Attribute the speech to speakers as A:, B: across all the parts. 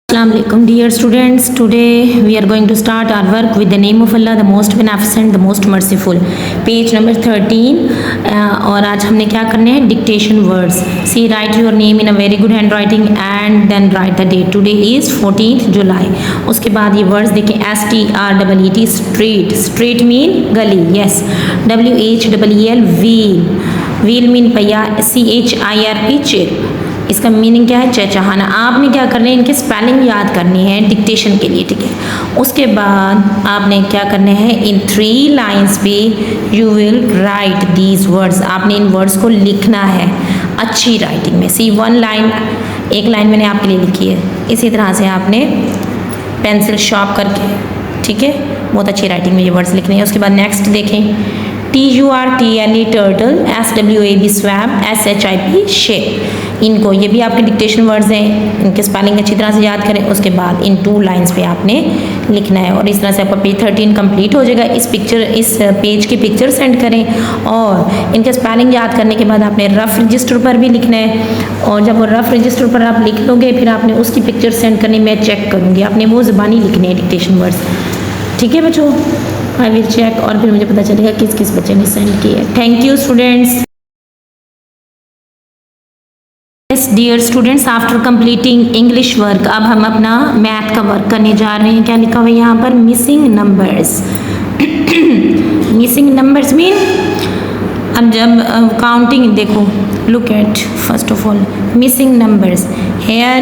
A: Assalamualaikum dear students, today we are going to start our work with the name of Allah, the most beneficent, the most merciful. Page number 13 और आज हमने क्या करने हैं, dictation words. See, write your name in a very good handwriting and then write the date. Today is 14th July. उसके बाद ये words देखें, STREET, street, street mean गली, yes. WHEEL, wheel, wheel mean पहिया, CHIRP, chip. इसका meaning क्या है, चहचहाना. आपने क्या करना है, इनके स्पेलिंग याद करनी है डिक्टेशन के लिए, ठीक है. उसके बाद आपने क्या करना है, इन 3 लाइन्स पे you will write these words. आपने इन वर्ड्स को लिखना है अच्छी राइटिंग में. सी 1 लाइन, एक लाइन मैंने आपके लिए लिखी है, इसी तरह से आपने पेंसिल शार्प करके, ठीक है, बहुत अच्छी राइटिंग में ये वर्ड्स लिखने हैं. उसके बाद नेक्स्ट देखें, TURTLE turtle, SWAB swab, SHIP shape. इनको, ये भी आपके डिक्टेशन वर्ड्स हैं, इनके स्पेलिंग अच्छी तरह से याद करें. उसके बाद इन 2 लाइंस पे आपने लिखना है और इस तरह से आपका पेज 13 कंप्लीट हो जाएगा. इस पेज की पिक्चर सेंड करें और इनके स्पेलिंग याद करने के बाद आपने रफ़ रजिस्टर पर भी लिखना है. और जब वो रफ़ रजिस्टर पर आप लिख लोगे फिर आपने उसकी पिक्चर सेंड करनी, मैं चेक करूँगी. आपने वो ज़बानी लिखने हैं डिक्टेशन वर्ड्स, ठीक है बच्चों. आई विल चेक और फिर मुझे पता चलेगा किस किस बच्चे ने सेंड किया. Thank you students. Yes dear students, after completing English work अब हम अपना मैथ का वर्क करने जा रहे हैं. क्या लिखा हुआ है यहाँ पर, missing numbers. Missing numbers mean, अब जब काउंटिंग देखो, look at first of all missing numbers here.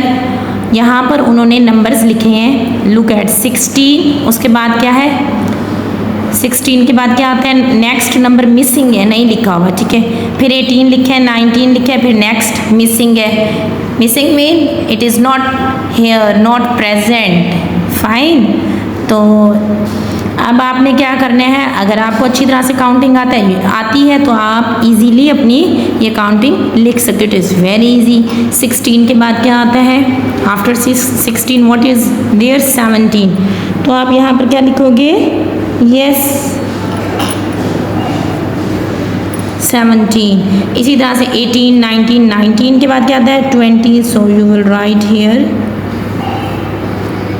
A: यहाँ पर उन्होंने नंबर्स लिखे हैं, लुक एट 16. उसके बाद क्या है, 16 के बाद क्या आता है, नेक्स्ट नंबर मिसिंग है, नहीं लिखा हुआ, ठीक है. फिर 18 लिखे हैं, 19 लिखे हैं, फिर नेक्स्ट मिसिंग है. Missing mean it is not here, not present. Fine. तो अब आपने क्या करना है, अगर आपको अच्छी तरह से काउंटिंग आती है तो आप इजीली अपनी ये काउंटिंग लिख सकते हो. It is very easy. 16 के बाद क्या आता है, आफ्टर 16 व्हाट इज़ देयर, 17. तो आप यहाँ पर क्या लिखोगे, यस 17. इसी तरह से 18, 19, 19 के बाद क्या आता है, 20. So you will write here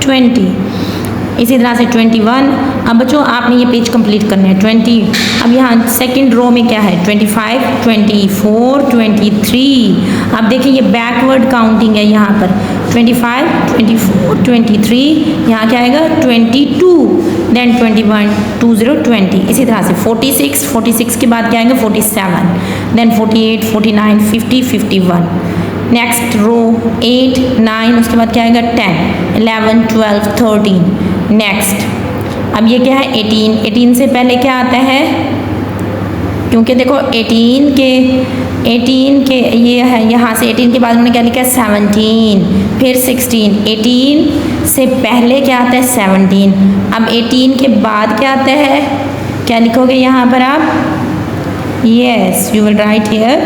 A: 20. इसी तरह से 21. अब बच्चों आपने ये पेज कंप्लीट करना है. 20. अब यहाँ सेकंड रो में क्या है, 25, 24, 23. अब देखिए ये बैकवर्ड काउंटिंग है यहाँ पर. 25, 24, 23. यहाँ क्या आएगा, 22, देन 21, 20, 20. इसी तरह से 46, 46 के बाद क्या आएगा, 47, देन 48, 49, 50, 51. Next row 8, 9. उसके बाद क्या आएगा, 10, 11, 12, 13. नेक्स्ट अब ये क्या है, 18. 18 से पहले क्या आता है, क्योंकि देखो 18 के ये है, यहाँ से 18 के बाद उन्होंने क्या लिखा है, 17, फिर 16. 18 से पहले क्या आता है, 17. अब 18 के बाद क्या आता है, क्या लिखोगे यहाँ पर आप, yes you will write here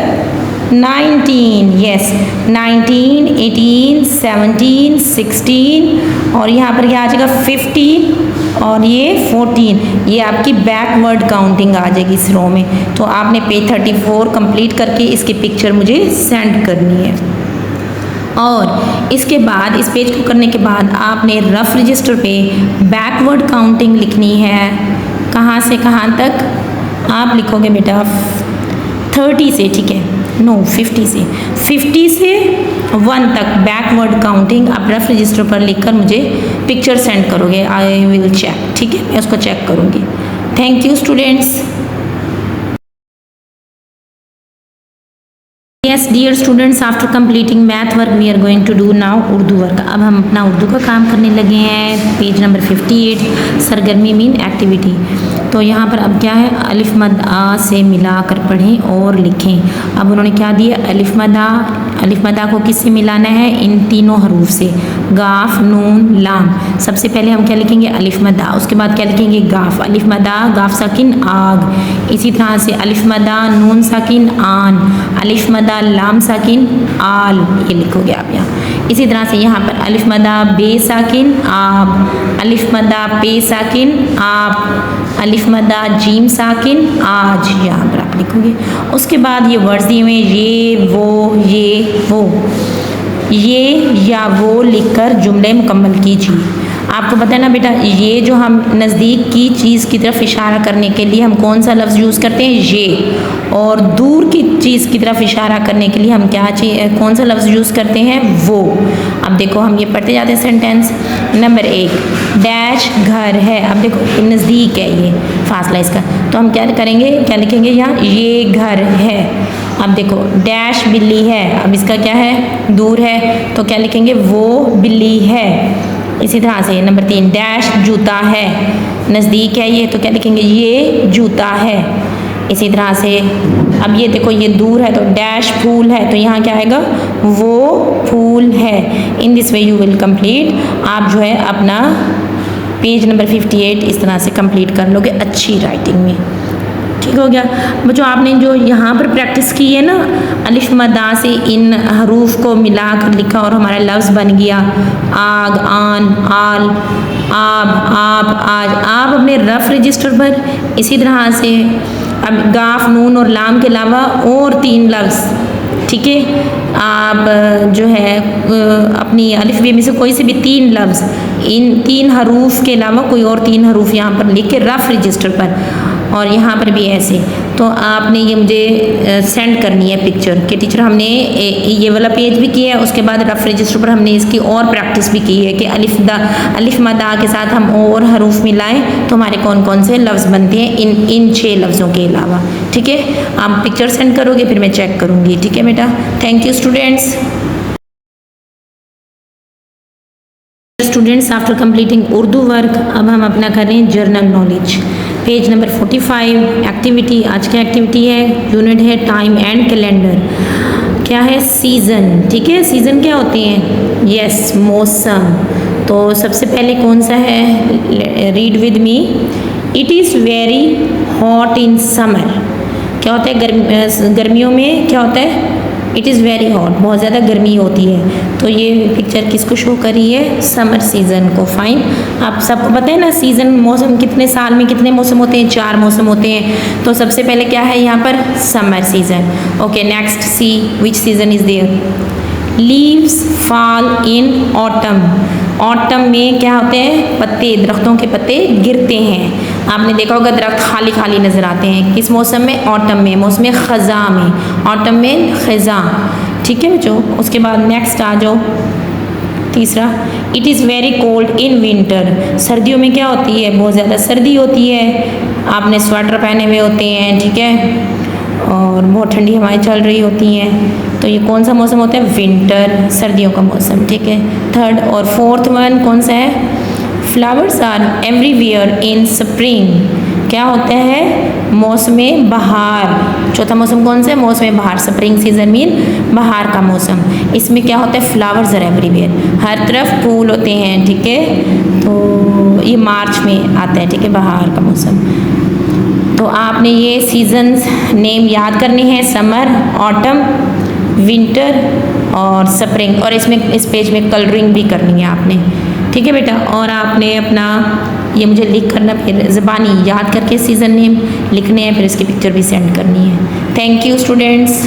A: 19. Yes 19, 18, 17, 16 और यहाँ पर क्या आ जाएगा, 15 और ये 14. ये आपकी बैकवर्ड काउंटिंग आ जाएगी इस रो में. तो आपने पेज 34 कंप्लीट करके इसकी पिक्चर मुझे सेंड करनी है. और इसके बाद इस पेज को करने के बाद आपने रफ रजिस्टर पे बैकवर्ड काउंटिंग लिखनी है. कहाँ से कहाँ तक आप लिखोगे बेटा, 30 से, ठीक है, नो 50 से 1 तक बैकवर्ड काउंटिंग आप रफ रजिस्टर पर लिखकर मुझे पिक्चर सेंड करोगे. आई विल चेक, ठीक है, मैं उसको चेक करूँगी. Thank you students. Yes dear students, after completing math work we are going to do now Urdu work. अब हम अपना उर्दू का काम करने लगे हैं. पेज नंबर 58, सरगर्मी मीन एक्टिविटी. तो यहाँ पर अब क्या है, अलिफ मद आ से मिलाकर पढ़ें और लिखें. अब उन्होंने क्या दिया, अलिफ मद आ को किससे मिलाना है, इन तीनों हरूफ से, गाफ, नून, लाम. सबसे पहले हम क्या लिखेंगे, अलिफ मद आ. उसके बाद क्या लिखेंगे, गाफ, अलिफ मद आ, गाफ साकिन आग. इसी तरह से अलिफ मद आ, नून साकिन आन, अलिफ मद आ, लाम साकिन आल. ये लिखोगे आप यहाँ. इसी तरह से यहाँ पर अलिफ मद आ, बे साकिन आब, अलिफ मद आ, पे साकिन आप, अलिफ मदा जीम साकिन आज, यहाँ पर आप लिखोगे. उसके बाद ये वर्ड्स दिए हुए, ये वो ये या वो लिखकर जुमले मुकम्मल कीजिए। आपको पता है ना बेटा, ये जो हम नज़दीक की चीज़ की तरफ इशारा करने के लिए हम कौन सा लफ्ज़ यूज़ करते हैं, ये, और दूर की चीज़ की तरफ इशारा करने के लिए हम कौन सा लफ्ज़ यूज़ करते हैं, वो। अब देखो हम ये पढ़ते जाते हैं सेंटेंस। नंबर 1, डैश घर है। अब देखो नज़दीक है, ये फासला इसका, तो हम क्या करेंगे, क्या लिखेंगे यहाँ, ये घर है। अब देखो डैश बिल्ली है, अब इसका क्या है, दूर है, तो क्या लिखेंगे, वो बिल्ली है। इसी तरह से नंबर 3, डैश जूता है, नज़दीक है ये, तो क्या लिखेंगे, ये जूता है। इसी तरह से अब ये देखो ये दूर है, तो डैश फूल है, तो यहाँ क्या आएगा, वो फूल है। In this way you will complete. आप जो है अपना पेज नंबर 58 इस तरह से कंप्लीट कर लोगे अच्छी राइटिंग में। ठीक हो गया बच्चों। आपने जो यहाँ पर प्रैक्टिस की है ना, अलिफ मदा से इन हरूफ को मिलाकर लिखा और हमारा लफ्ज़ बन गया आग, आन, आल, आब, आप, आज। आप अपने रफ रजिस्टर पर इसी तरह से अब गाफ, नून और लाम के अलावा और 3 लफ्ज़, ठीक है, आप जो है अपनी अलिफ बे में से कोई से भी 3 लफ्ज़, इन 3 हरूफ के अलावा कोई और 3 हरूफ यहाँ पर लिख के रफ रजिस्टर पर, और यहाँ पर भी ऐसे, तो आपने ये मुझे सेंड करनी है पिक्चर कि टीचर हमने ये वाला पेज भी किया है, उसके बाद रफ रजिस्टर पर हमने इसकी और प्रैक्टिस भी की है कि अलिफ मदा के साथ हम और हरूफ मिलाएं तो हमारे कौन कौन से लफ्ज़ बनते हैं इन 6 लफ्ज़ों के अलावा। ठीक है, आप पिक्चर सेंड करोगे फिर मैं चेक करूँगी। ठीक है बेटा, thank you students. Students after completing Urdu work, अब हम अपना कर रहे हैं general knowledge, page number 45। Activity, आज की एक्टिविटी है, यूनिट है टाइम एंड कैलेंडर। क्या है, सीज़न। ठीक है, सीज़न क्या होते हैं, यस, मौसम। तो सबसे पहले कौन सा है, read with me. It is very hot in summer. क्या होता है, गर्मियों में क्या होता है, इट इज़ वेरी हॉट, बहुत ज़्यादा गर्मी होती है। तो ये पिक्चर किसको शो कर रही है, समर सीज़न को। फाइन, आप सबको पता है ना सीज़न, मौसम कितने साल में कितने मौसम होते हैं, 4 मौसम होते हैं। तो सबसे पहले क्या है यहाँ पर, summer season. Okay, next see which season is there. Leaves fall in autumn. Autumn में क्या होते हैं, पत्ते, दरख्तों के पत्ते गिरते हैं। आपने देखा होगा दरख्त खाली खाली नज़र आते हैं, किस मौसम में, ऑटम में, मौसम ख़ज़ा में, ऑटम में ख़ज़ा। ठीक है बच्चों, उसके बाद नेक्स्ट आ जाओ, तीसरा, it is very cold in winter. सर्दियों में क्या होती है, बहुत ज़्यादा सर्दी होती है, आपने स्वेटर पहने हुए होते हैं, ठीक है, और बहुत ठंडी हवाएं चल रही होती हैं। तो ये कौन सा मौसम होता है, विंटर, सर्दियों का मौसम। ठीक है, थर्ड और फोर्थ वन कौन सा है, flowers are everywhere in spring. क्या होता है, मौसम बहार। चौथा मौसम कौन सा है, मौसम बहार, स्प्रिंग सीजन मीन बहार का मौसम। इसमें क्या होता है, फ्लावर्स आर एवरीवेयर, हर तरफ फूल होते हैं। ठीक है, तो ये मार्च में आता है, ठीक है, बहार का मौसम। तो आपने ये सीजन्स नेम याद करने हैं, समर, ऑटम, विंटर और स्प्रिंग, और इसमें इस पेज में कलरिंग भी करनी है आपने। ठीक है बेटा, और आपने अपना ये मुझे लिख करना, फिर ज़बानी याद करके सीज़न नेम लिखने हैं, फिर इसकी पिक्चर भी सेंड करनी है। Thank you students.